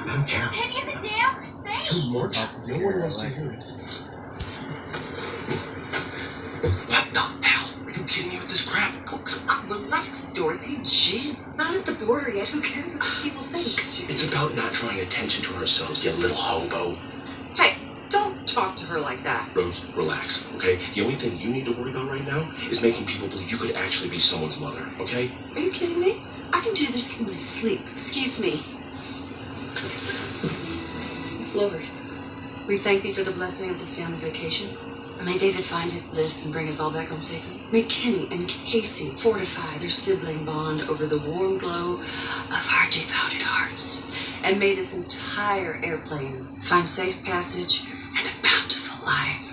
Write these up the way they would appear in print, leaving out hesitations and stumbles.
don't care. Just hit you in the damn face. Too much. No one wants to hear this. What the hell? Are you kidding me with this crap? Oh, come on, relax, Dorothy. Jeez, not at the border yet. Who cares what people think? It's about not drawing attention to ourselves, you little hobo. Hey, don't talk to her like that. Rose, relax, okay? The only thing you need to worry about right now is making people believe you could actually be someone's mother, okay? Are you kidding me? I can do this in my sleep. Excuse me. Lord, we thank thee for the blessing of this family vacation. May David find his bliss and bring us all back home safely. May Kenny and Casey fortify their sibling bond over the warm glow of our devoted hearts. And may this entire airplane find safe passage and a bountiful life.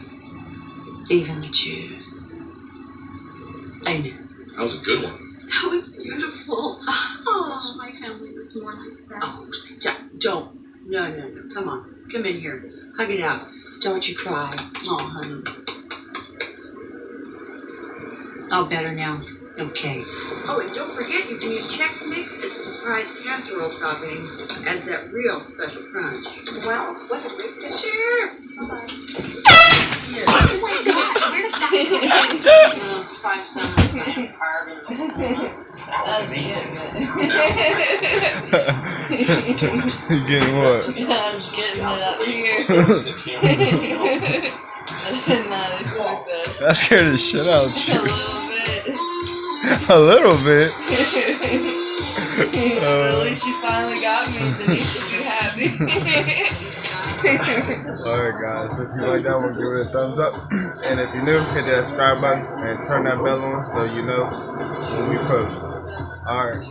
Even the Jews. Amen. That was a good one. That was beautiful. Oh, my family was more like that. Oh, stop. Don't. No. Come on. Come in here. Hug it out. Don't you cry. Oh, honey. Oh, better now. Okay. Oh, and don't forget you can use Chex Mix as a surprise casserole topping. Adds that real special crunch. Well, what a great picture. Bye-bye. Here. Oh my God, where did that come from? It's 5 summers I am carving. That's amazing. You getting what? I'm just getting it up here. I did not expect that. That scared the shit out of A you. little bit. A little bit. At least you finally got me. Denise will be happy. Alright guys, if you like that one, give it a thumbs up. And if you're new, hit that subscribe button and turn that bell on so you know when we post. Alright.